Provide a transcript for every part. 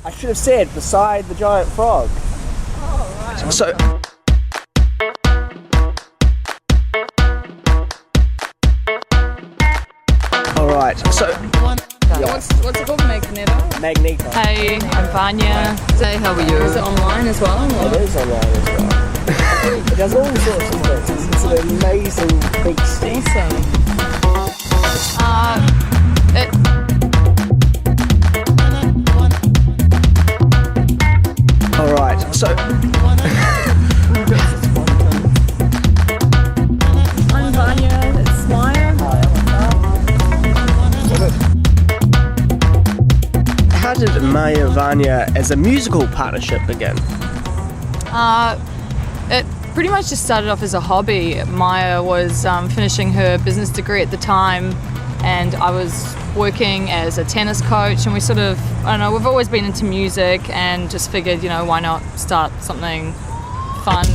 I should have said beside the giant frog. Oh, right. So. Alright, so. What's it called? Magneto. Hey, I'm Vanya. Hey, how are you? Is it online as well? It is online as well. It does all sorts of things. It's an amazing beast. Alright, so. I'm Vanya. It's Maya. How did MayaVanya as a musical partnership begin? It pretty much just started off as a hobby. Maya was finishing her business degree at the time, and I was working as a tennis coach, and we sort of, I don't know, we've always been into music and just figured, you know, why not start something fun.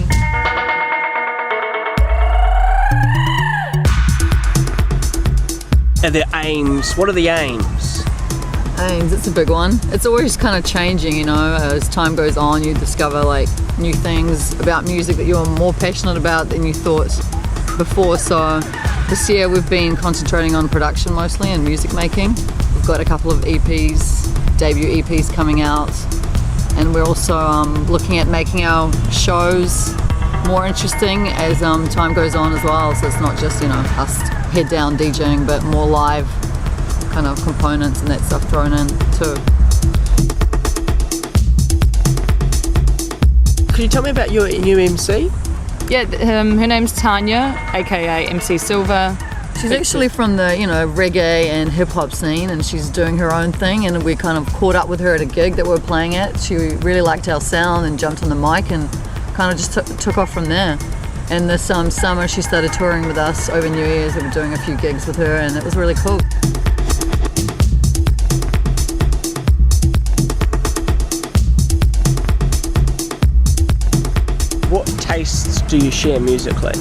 And the aims, what are the aims? Aims, it's a big one. It's always kind of changing, you know, as time goes on you discover like new things about music that you're more passionate about than you thought before. So this year we've been concentrating on production mostly and music making. We've got a couple of EPs, debut EPs coming out, and we're also looking at making our shows more interesting as time goes on as well. So it's not just, you know, us head down DJing, but more live kind of components and that stuff thrown in too. Could you tell me about your new MC? Yeah, her name's Tanya, aka MC Sila. She's actually from the, you know, reggae and hip hop scene, and she's doing her own thing, and we kind of caught up with her at a gig that we were playing at. She really liked our sound and jumped on the mic and kind of just took off from there. And this summer she started touring with us over New Year's. We were doing a few gigs with her and it was really cool. What tastes do you share musically?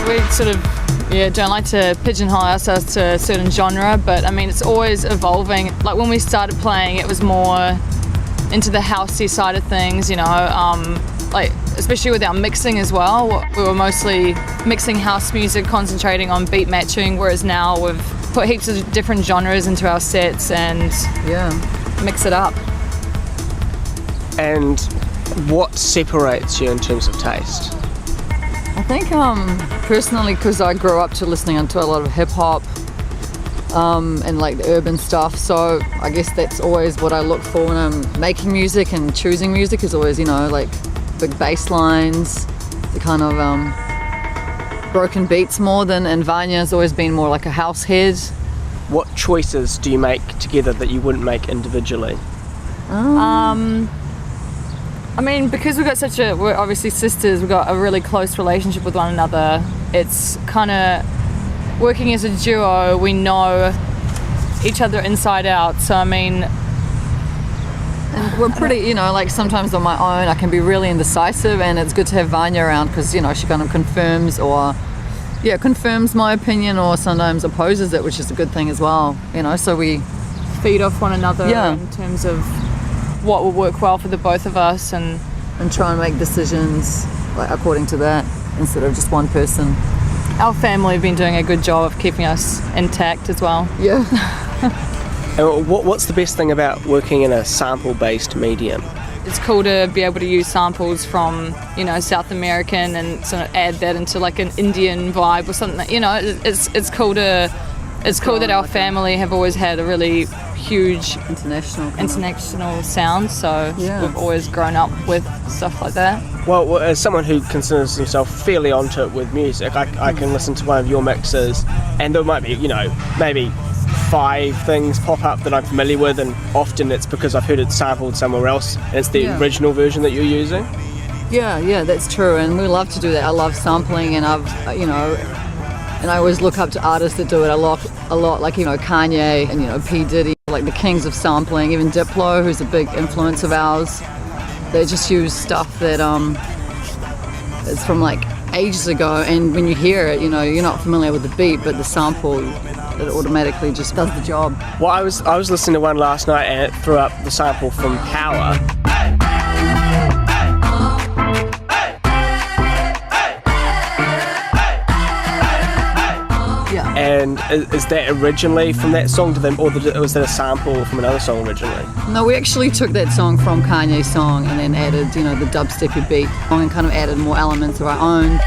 We sort of don't like to pigeonhole ourselves to a certain genre, but I mean it's always evolving. Like when we started playing, it was more into the housey side of things, you know, like especially with our mixing as well. We were mostly mixing house music, concentrating on beat matching, whereas now we've put heaps of different genres into our sets and mix it up. And what separates you in terms of taste? I think personally, because I grew up to listening to a lot of hip hop and like the urban stuff, so I guess that's always what I look for when I'm making music and choosing music is always, you know, like big bass lines, the kind of broken beats more than, and Vanya's always been more like a house head. What choices do you make together that you wouldn't make individually? I mean, because we're obviously sisters, we've got a really close relationship with one another. It's kind of working as a duo, we know each other inside out. So I mean, and we're pretty, you know, like sometimes on my own I can be really indecisive, and it's good to have Vanya around because, you know, she kind of confirms my opinion or sometimes opposes it, which is a good thing as well, you know, so we feed off one another in terms of what will work well for the both of us and try and make decisions like according to that instead of just one person. Our family have been doing a good job of keeping us intact as well. Yeah. And what's the best thing about working in a sample-based medium? It's cool to be able to use samples from, you know, South American and sort of add that into like an Indian vibe or something. You know, it's cool that our family have always had a really huge international sound, so we've always grown up with stuff like that. Well, as someone who considers himself fairly onto it with music, I can listen to one of your mixes and there might be, you know, maybe 5 things pop up that I'm familiar with, and often it's because I've heard it sampled somewhere else and it's the original version that you're using. Yeah, that's true, and we love to do that. I love sampling, and and I always look up to artists that do it a lot, like, you know, Kanye and, you know, P. Diddy, like the kings of sampling, even Diplo, who's a big influence of ours. They just use stuff that is from like ages ago, and when you hear it, you know, you're not familiar with the beat, but the sample it automatically just does the job. Well, I was listening to one last night and it threw up the sample from Power. Yeah. And is that originally from that song to them, or was that a sample from another song originally? No, we actually took that song from Kanye's song and then added, the dubsteppy beat and kind of added more elements of our own.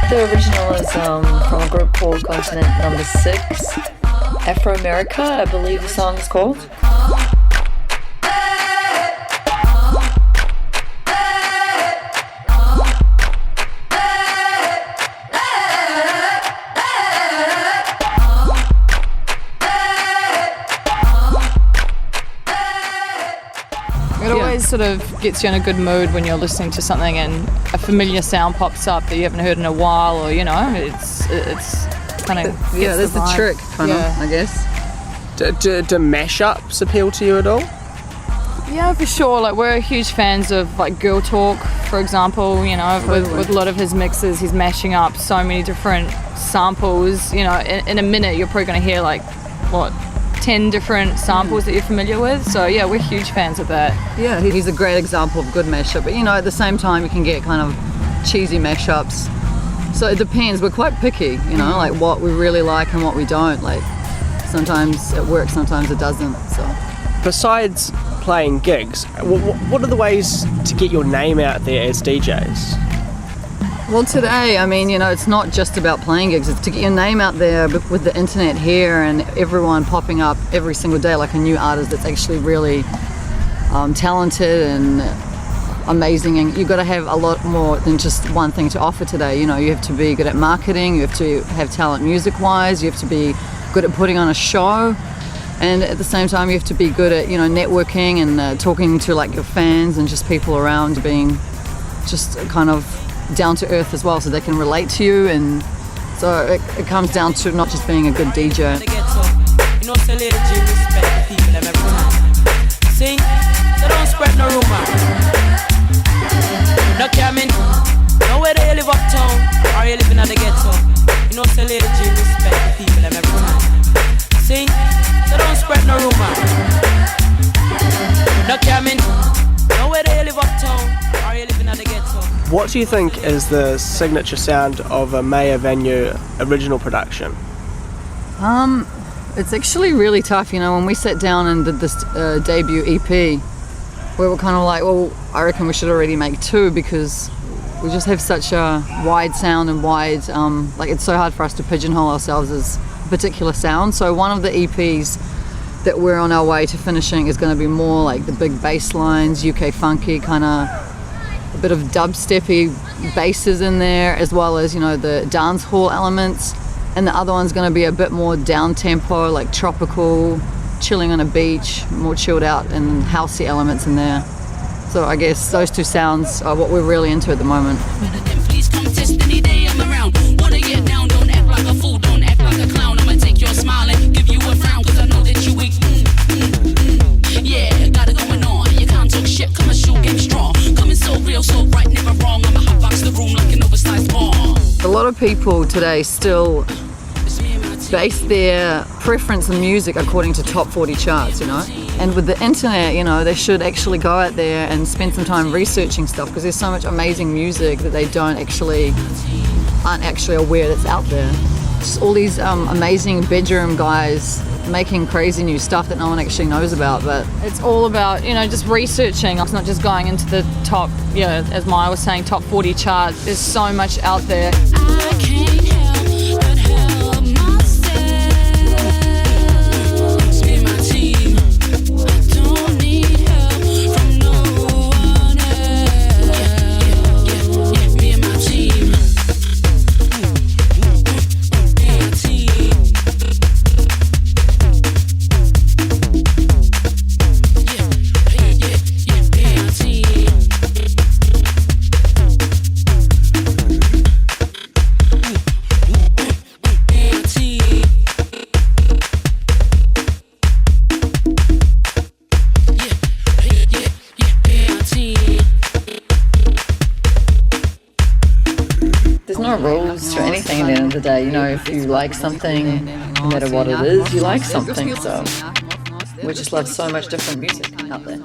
The original is from a group called Continent Number 6, Afro America, I believe the song is called. It always sort of gets you in a good mood when you're listening to something and a familiar sound pops up that you haven't heard in a while, or it's kind of That's the trick, kind of, I guess. Do mashups appeal to you at all? Yeah, for sure. Like, we're huge fans of like Girl Talk, for example. With a lot of his mixes, he's mashing up so many different samples. In a minute, you're probably going to hear 10 different samples that you're familiar with. So yeah, we're huge fans of that. Yeah, he's a great example of good mashup. But at the same time, you can get kind of cheesy mashups. So it depends. We're quite picky, like what we really like and what we don't. Like, sometimes it works, sometimes it doesn't. So Besides playing gigs, what are the ways to get your name out there as DJs? Well, today, it's not just about playing gigs. It's to get your name out there with the internet here and everyone popping up every single day like a new artist that's actually really talented and amazing. And you've got to have a lot more than just one thing to offer today. You have to be good at marketing. You have to have talent music-wise. You have to be good at putting on a show. And at the same time, you have to be good at, networking and talking to your fans and just people around, being just kind of down to earth as well, so they can relate to you. And so it comes down to not just being a good DJ. Sing, so don't spread no rumor. No coming, no whether you live uptown or you living at the ghetto. Say Lady G, respect the people and everyone. Sing, so don't spread no rumor. No coming, no whether you live uptown or you living at the ghetto. What do you think is the signature sound of a MayaVanya original production? It's actually really tough, when we sat down and did this debut EP, we were kind of like, well, I reckon we should already make two, because we just have such a wide sound and wide, it's so hard for us to pigeonhole ourselves as a particular sound. So one of the EPs that we're on our way to finishing is going to be more like the big bass lines, UK funky, kind of a bit of dubsteppy basses in there, as well as, the dance hall elements. And the other one's going to be a bit more down-tempo, like tropical, chilling on a beach, more chilled out and housey elements in there. So I guess those two sounds are what we're really into at the moment. Please come test any day I'm around. Wanna get down, don't act like a fool, don't act like a clown. I'ma take your smile and give you a frown, cause I know that you weak. Yeah, got it going on. You can't talk shit, come and shoot game strong. Coming so real, so bright, never wrong. I'ma hotbox the room like an oversized bomb. A lot of people today still base their preference in music according to top 40 charts, And with the internet, they should actually go out there and spend some time researching stuff, because there's so much amazing music that they aren't actually aware that's out there. Just all these amazing bedroom guys making crazy new stuff that no one actually knows about. But it's all about, just researching. It's not just going into the top, as Maya was saying, top 40 charts. There's so much out there. I can't help but help myself. It's me and my team. I don't need help from no one else. Yeah, me and my team. Me and my team. if you like something, no matter what it is, you like something. So we just love so much different music out there.